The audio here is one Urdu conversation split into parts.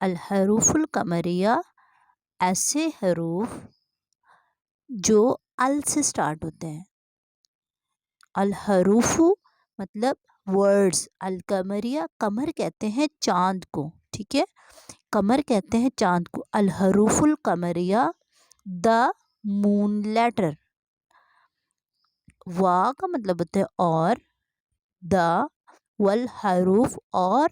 الحروف القمریہ ایسے حروف جو ال سے سٹارٹ ہوتے ہیں. الحروف مطلب ورڈز. القمریہ قمر کہتے ہیں چاند کو. ٹھیک ہے، قمر کہتے ہیں چاند کو. الحروف القمریہ دا مون لیٹر. وا کا مطلب ہوتا ہے اور، دا والحروف اور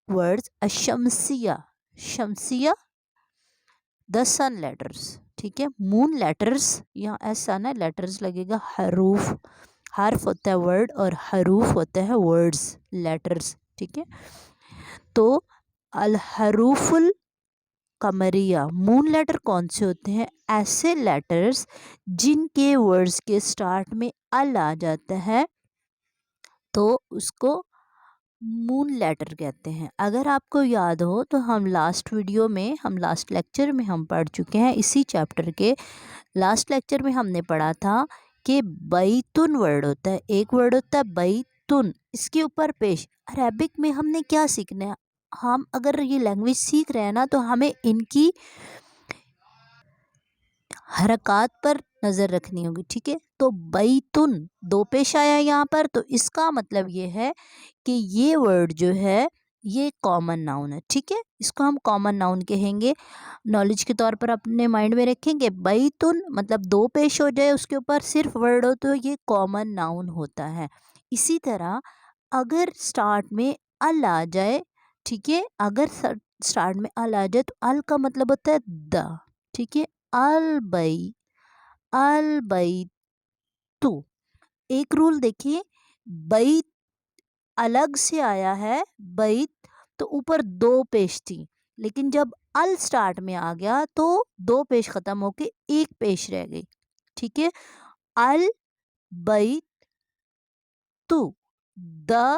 ورڈز الشمسیہ. شمسیہ دا سن لیٹرز. ٹھیک ہے، مون لیٹرز یہاں ایسا نا لیٹرز لگے گا. حروف حرف ہوتا ہے ورڈ اور حروف ہوتا ہے ورڈز لیٹرز. ٹھیک ہے، تو الحروف القمریہ مون لیٹر کون سے ہوتے ہیں؟ ایسے لیٹرز جن کے ورڈز کے سٹارٹ میں ال آ جاتا ہے تو اس کو مون لیٹر کہتے ہیں. اگر آپ کو یاد ہو تو ہم لاسٹ ویڈیو میں لاسٹ لیکچر میں ہم پڑھ چکے ہیں. اسی چیپٹر کے لاسٹ لیکچر میں ہم نے پڑھا تھا کہ بیتن ورڈ ہوتا ہے. ایک ورڈ ہوتا ہے بیتن، اس کے اوپر پیش. عربک میں ہم نے کیا سیکھنا ہے؟ ہم اگر یہ لینگویج سیکھ رہے ہیں نا تو ہمیں ان کی حرکات پر نظر رکھنی ہوگی. ٹھیک ہے، تو بیتن دو پیش آیا یہاں پر، تو اس کا مطلب یہ ہے کہ یہ ورڈ جو ہے یہ کامن ناؤن ہے. ٹھیک ہے، اس کو ہم کامن ناؤن کہیں گے. نالج کے طور پر اپنے مائنڈ میں رکھیں گے بیتن مطلب دو پیش ہو جائے اس کے اوپر صرف ورڈ ہو تو یہ کامن ناؤن ہوتا ہے. اسی طرح اگر سٹارٹ میں ال آ جائے، ٹھیک ہے، اگر سٹارٹ میں ال آ جائے تو ال کا مطلب ہوتا ہے دا. ٹھیک ہے، البیتو. ایک رول دیکھیے، بیت الگ سے آیا ہے بیت تو اوپر دو پیش تھی، لیکن جب ال سٹارٹ میں آ گیا تو دو پیش ختم ہو کے ایک پیش رہ گئی. ٹھیک ہے، البیت تو دا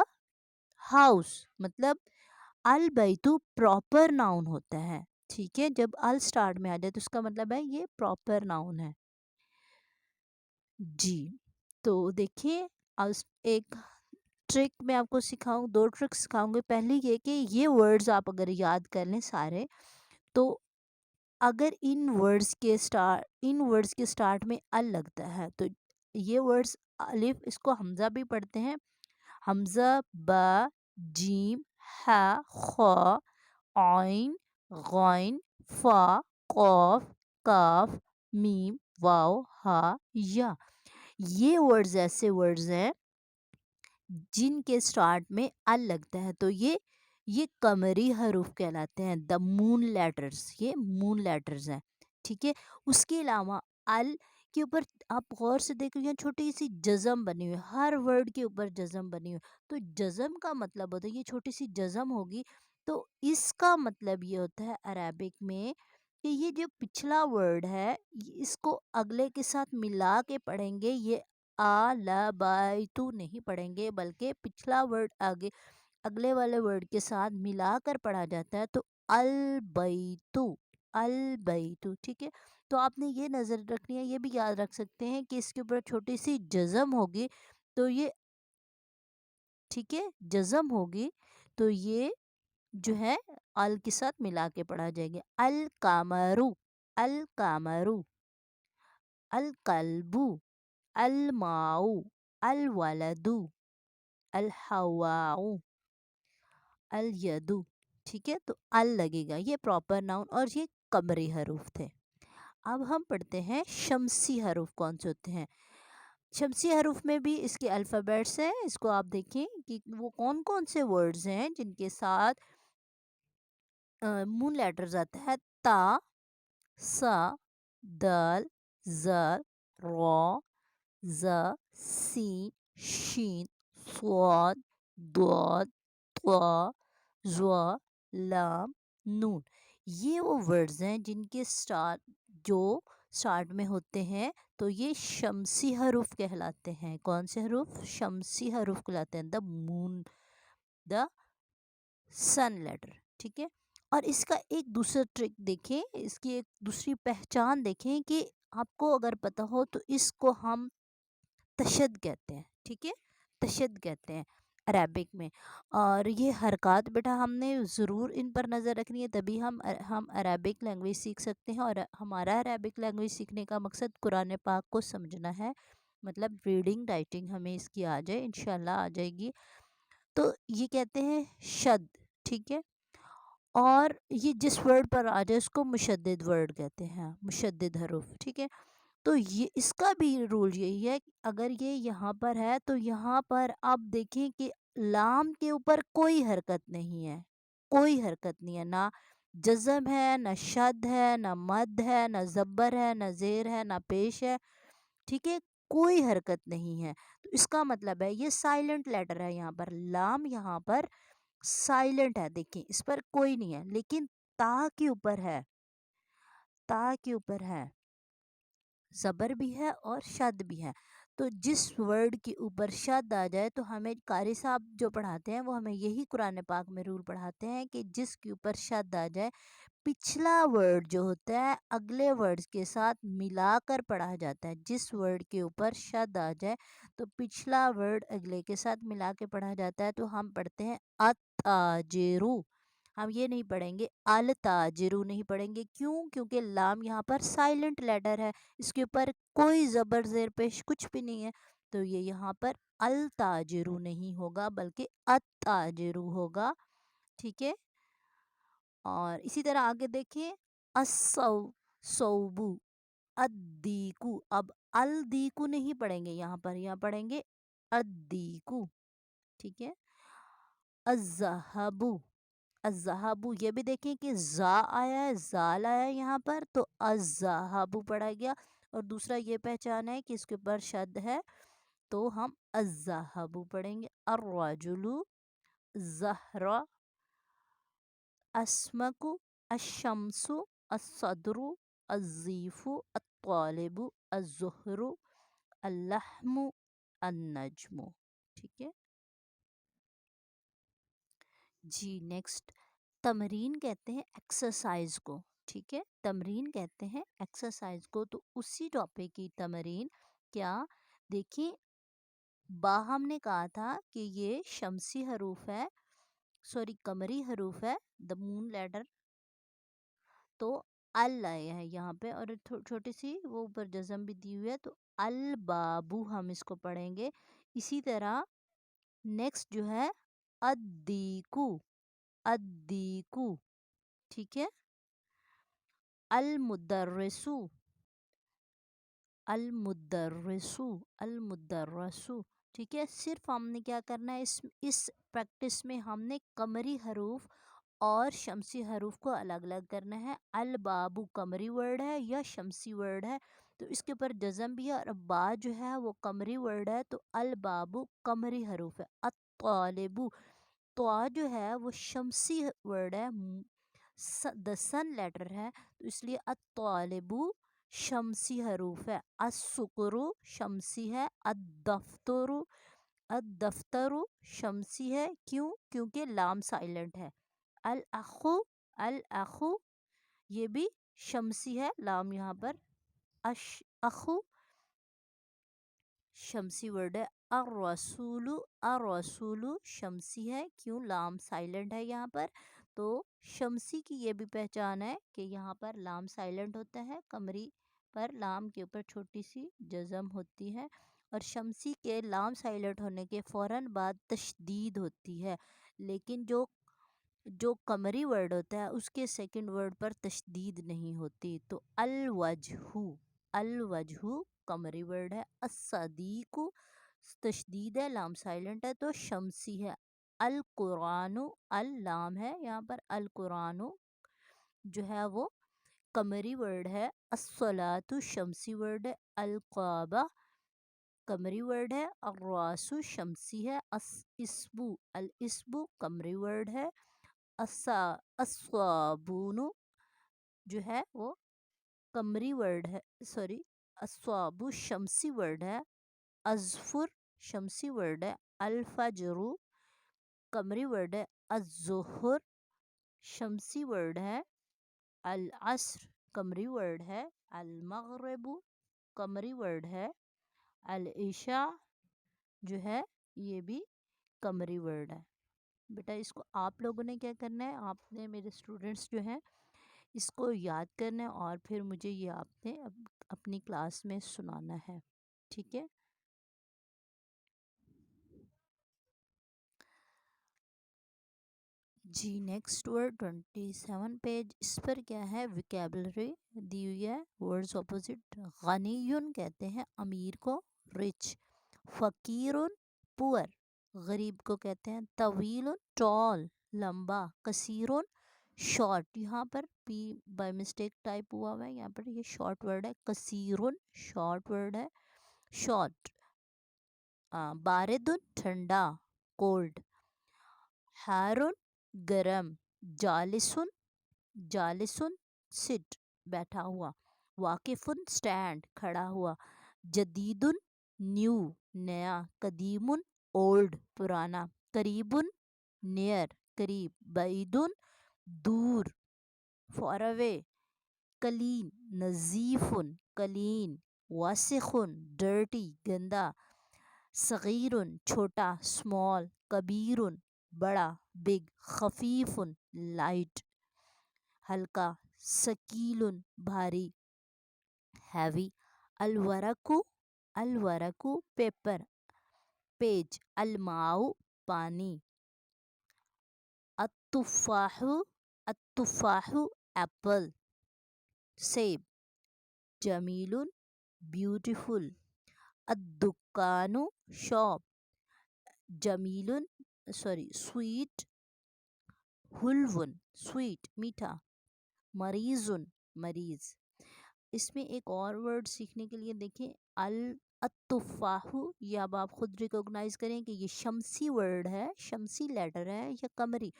ہاؤس مطلب البیتو پراپر ناؤن ہوتا ہے. ٹھیک ہے، جب ال سٹارٹ میں آ جائے تو اس کا مطلب ہے یہ پراپر ناؤن ہے. جی تو دیکھیے ایک ٹرک میں آپ کو سکھاؤں، دو ٹرک سکھاؤں گے. پہلی یہ کہ یہ ورڈز آپ اگر یاد کر لیں سارے، تو اگر ان ورڈز کے سٹارٹ میں ال لگتا ہے تو یہ ورڈز الف، اس کو حمزہ بھی پڑھتے ہیں. حمزہ، با، جیم، ہا، خا، عین، غین، فا، قاف، کاف، میم، واو، ہا، یا. یہ ورڈز ایسے ورڈز ہیں جن کے سٹارٹ میں ال لگتا ہے تو یہ قمری حروف کہلاتے ہیں. دا مون لیٹرز، یہ مون لیٹرز ہیں. ٹھیک ہے، اس کے علاوہ ال کے اوپر آپ غور سے دیکھو یہاں چھوٹی سی جزم بنی ہوئی، ہر ورڈ کے اوپر جزم بنی ہوئی. تو جزم کا مطلب ہوتا ہے یہ چھوٹی سی جزم ہوگی تو اس کا مطلب یہ ہوتا ہے عربک میں کہ یہ جو پچھلا ورڈ ہے اس کو اگلے کے ساتھ ملا کے پڑھیں گے. یہ البیتو نہیں پڑھیں گے بلکہ پچھلا ورڈ آگے اگلے والے ورڈ کے ساتھ ملا کر پڑھا جاتا ہے تو البیتو. البیتو. ٹھیک ہے، تو آپ نے یہ نظر رکھنی ہے. یہ بھی یاد رکھ سکتے ہیں کہ اس کے اوپر چھوٹی سی جزم ہوگی تو یہ، ٹھیک ہے، جزم ہوگی تو یہ جو ہے ال کے ساتھ ملا کے پڑھا جائے گا. القمرو، القمرو، القلب، الماء، الولد، الہواء، الید. ٹھیک ہے، تو ال لگے گا. یہ پراپر ناؤن اور یہ قمری حروف تھے. اب ہم پڑھتے ہیں شمسی حروف کون سے ہوتے ہیں. شمسی حروف میں بھی اس کے الفابیٹس ہیں. اس کو آپ دیکھیں کہ وہ کون کون سے ورڈز ہیں جن کے ساتھ مون لیٹرز آتا ہے. تا، سا، دال، زال، را، زا، سین، شین، صاد، ضاد، طا، ظا، لام، نون. یہ وہ ورڈز ہیں جن کے سٹارٹ میں ہوتے ہیں تو یہ شمسی حروف کہلاتے ہیں. کون سے حروف؟ شمسی حروف کہلاتے ہیں. دا مون، دا سن لیٹر. ٹھیک ہے، اور اس کا ایک دوسرا ٹرک دیکھیں، اس کی ایک دوسری پہچان دیکھیں کہ آپ کو اگر پتہ ہو تو اس کو ہم تشد کہتے ہیں. ٹھیک ہے، تشد کہتے ہیں. عربک میں. اور یہ حرکات بیٹا ہم نے ضرور ان پر نظر رکھنی ہے، تبھی ہم عربک لینگویج سیکھ سکتے ہیں. اور ہمارا عربک لینگویج سیکھنے کا مقصد قرآن پاک کو سمجھنا ہے، مطلب ریڈنگ رائٹنگ ہمیں اس کی آ جائے، انشاءاللہ آ جائے گی. تو یہ کہتے ہیں شد، ٹھیک ہے. اور یہ جس ورڈ پر آ جائے اس کو مشدد ورڈ کہتے ہیں، مشدد حروف، ٹھیک ہے. تو یہ اس کا بھی رول یہی ہے کہ اگر یہ یہاں پر ہے تو یہاں پر آپ دیکھیں کہ لام کے اوپر کوئی حرکت نہیں ہے، کوئی حرکت نہیں ہے، نہ جزم ہے، نہ شد ہے، نہ مد ہے، نہ زبر ہے، نہ زیر ہے، نہ پیش ہے، ٹھیک ہے. کوئی حرکت نہیں ہے. تو اس کا مطلب ہے یہ سائلنٹ لیٹر ہے. یہاں پر لام یہاں پر سائلنٹ ہے، دیکھیں اس پر کوئی نہیں ہے. لیکن تا کے اوپر ہے، تا کے اوپر ہے، زبر بھی ہے اور شد بھی ہے. تو جس ورڈ کے اوپر شد آ جائے تو ہمیں قاری صاحب جو پڑھاتے ہیں وہ ہمیں یہی قرآن پاک میں رول پڑھاتے ہیں کہ جس کے اوپر شد آ جائے پچھلا ورڈ جو ہوتا ہے اگلے ورڈ کے ساتھ ملا کر پڑھا جاتا ہے. جس ورڈ کے اوپر شد آ جائے تو پچھلا ورڈ اگلے کے ساتھ ملا کے پڑھا جاتا ہے. تو ہم پڑھتے ہیں اتاجرو، ہم یہ نہیں پڑھیں گے التاجرو، نہیں پڑھیں گے. کیوں؟ کیونکہ لام یہاں پر سائلنٹ لیٹر ہے، اس کے اوپر کوئی زبر زیر پیش کچھ بھی نہیں ہے. تو یہ یہاں پر التاجرو نہیں ہوگا بلکہ اتاجرو ہوگا، ٹھیک ہے. اور اسی طرح آگے دیکھیں صوبو، ادیکو. اب الدیکو نہیں پڑھیں گے یہاں پر، یہاں پڑھیں گے ادیکو، ٹھیک ہے. الذہبو، الذہبو، یہ بھی دیکھیں کہ زا آیا ہے، زال آیا ہے یہاں پر، تو الذہبو پڑھا گیا. اور دوسرا یہ پہچان ہے کہ اس کے اوپر شد ہے تو ہم الذہبو پڑھیں گے. الرجلو، زہرا، اسمک، الشمس، الصدر، الضیف، الطالب، الزہر، اللحم، النجم، ٹھیک ہے جی. نیکسٹ تمرین کہتے ہیں ایکسرسائز کو، ٹھیک ہے. تمرین کہتے ہیں ایکسرسائز کو. تو اسی ٹاپک کی تمرین کیا دیکھیں، با ہم نے کہا تھا کہ یہ شمسی حروف ہے، سوری قمری حروف ہے، دا مون لیٹر. تو ال آیا ہے یہاں پہ اور چھوٹی سی وہ اوپر جزم بھی دی ہوئی ہے. تو البابو ہم اس کو پڑھیں گے. اسی طرح نیکسٹ جو ہے ادیکو، ادیکو، ٹھیک ہے. المدرسو، المدرسو، المدرسو، ٹھیک ہے. صرف ہم نے کیا کرنا ہے اس پریکٹس میں ہم نے قمری حروف اور شمسی حروف کو الگ الگ کرنا ہے. البابو قمری ورڈ ہے یا شمسی ورڈ ہے تو اس کے اوپر جزم بھی ہے، اور با جو ہے وہ قمری ورڈ ہے تو البابو قمری حروف ہے. الطالبو، تو جو ہے وہ شمسی ورڈ ہے، دا سن لیٹر ہے تو اس لیے الطالبو شمسی حروف ہے. السکرو شمسی ہے. الدفتر، الدفتر شمسی ہے. کیوں؟ کیونکہ لام سائلنٹ ہے. الاخو، الاخو یہ بھی شمسی ہے، لام یہاں پر اخو شمسی ورڈ ہے. الرسول، الرسول شمسی ہے. کیوں؟ لام سائلنٹ ہے یہاں پر. تو شمسی کی یہ بھی پہچان ہے کہ یہاں پر لام سائلنٹ ہوتا ہے، قمری پر لام کے اوپر چھوٹی سی جزم ہوتی ہے، اور شمسی کے لام سائلنٹ ہونے کے فوراً بعد تشدید ہوتی ہے. لیکن جو قمری ورڈ ہوتا ہے اس کے سیکنڈ ورڈ پر تشدید نہیں ہوتی. تو الوجہ، الوجہ قمری ورڈ ہے. الصدیق تشدید ہے، لام سائلنٹ ہے تو شمسی ہے. القرآن، اللام ہے یہاں پر، القرآن جو ہے وہ قمری ورڈ ہے. الصلاۃ شمسی ورڈ ہے. القعبہ قمری ورڈ ہے. الراس شمسی ہے. الاسبو، الاسبو قمری ورڈ ہے. الصابون جو ہے وہ قمری ورڈ ہے، سوری الصابو شمسی ورڈ ہے. اظفر شمسی ورڈ ہے. الفجر قمری ورڈ ہے. الظہر شمسی ورڈ ہے. العصر قمری ورڈ ہے. المغرب قمری ورڈ ہے. العشاء جو ہے یہ بھی قمری ورڈ ہے بیٹا. اس کو آپ لوگوں نے کیا کرنا ہے, آپ نے میرے اسٹوڈنٹس جو ہیں اس کو یاد کرنا ہے اور پھر مجھے یہ آپ نے اپنی کلاس میں سنانا ہے, ٹھیک ہے. جی نیکسٹ ورڈ 27 پیج, اس پر کیا ہے, ویکیبلری دی ہوئی ہے. ورڈز اپوزٹ, غنیون کہتے ہیں امیر کو, رچ. فقیرن پور, غریب کو کہتے ہیں طویل, ٹال لمبا. کثیرن شارٹ, یہاں پر پی بائی مسٹیک ٹائپ ہوا ہوا ہے, یہاں پر یہ شارٹ ورڈ ہے. کثیرن شارٹ ورڈ ہے, شارٹ. باردن ٹھنڈا, کولڈ. ہارن گرم. جالسن جالسن سٹ بیٹھا ہوا. واقفن اسٹینڈ کھڑا ہوا. جدیدن نیو نیا. قدیمن اولڈ پرانا. قریبن نیئر قریب. بعیدن دور فار اوے. کلین نظیفن کلین. واسخن ڈرٹی گندا. صغیرن چھوٹا اسمال. کبیرن بڑا بگ. خفیفن لائٹ ہلکا. ثقیل بھاری ہیوی. الورق الورق پیپر پیج. الماء پانی. التفاح التفاح ایپل سیب. جمیل بیوٹیفل. الدکان شاپ. جمیل سویٹ. حلون سویٹ میٹھا. مریض مریض. اس میں ایک اور ورڈ سیکھنے کے لیے دیکھیں, التفاح, یہ اب آپ خود ریکوگنائز کریں کہ یہ شمسی ورڈ ہے, شمسی لیٹر ہے یا قمری.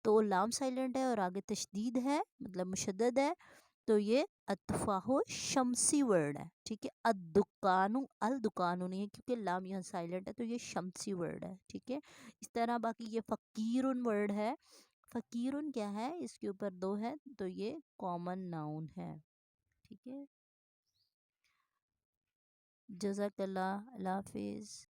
تو لام سائلنٹ ہے اور آگے تشدید ہے مطلب مشدد ہے, تو یہ التفاح شمسی ورڈ ہے, ٹھیک ہے. الدکان الدکان نہیں ہے کیونکہ لام یہاں سائلنٹ ہے, تو یہ شمسی ورڈ ہے, ٹھیک ہے. اس طرح باقی یہ فقیرن ورڈ ہے. فقیرن کیا ہے, اس کے اوپر دو ہے, تو یہ کامن ناؤن ہے, ٹھیک ہے. جزاک اللہ, اللہ حافظ.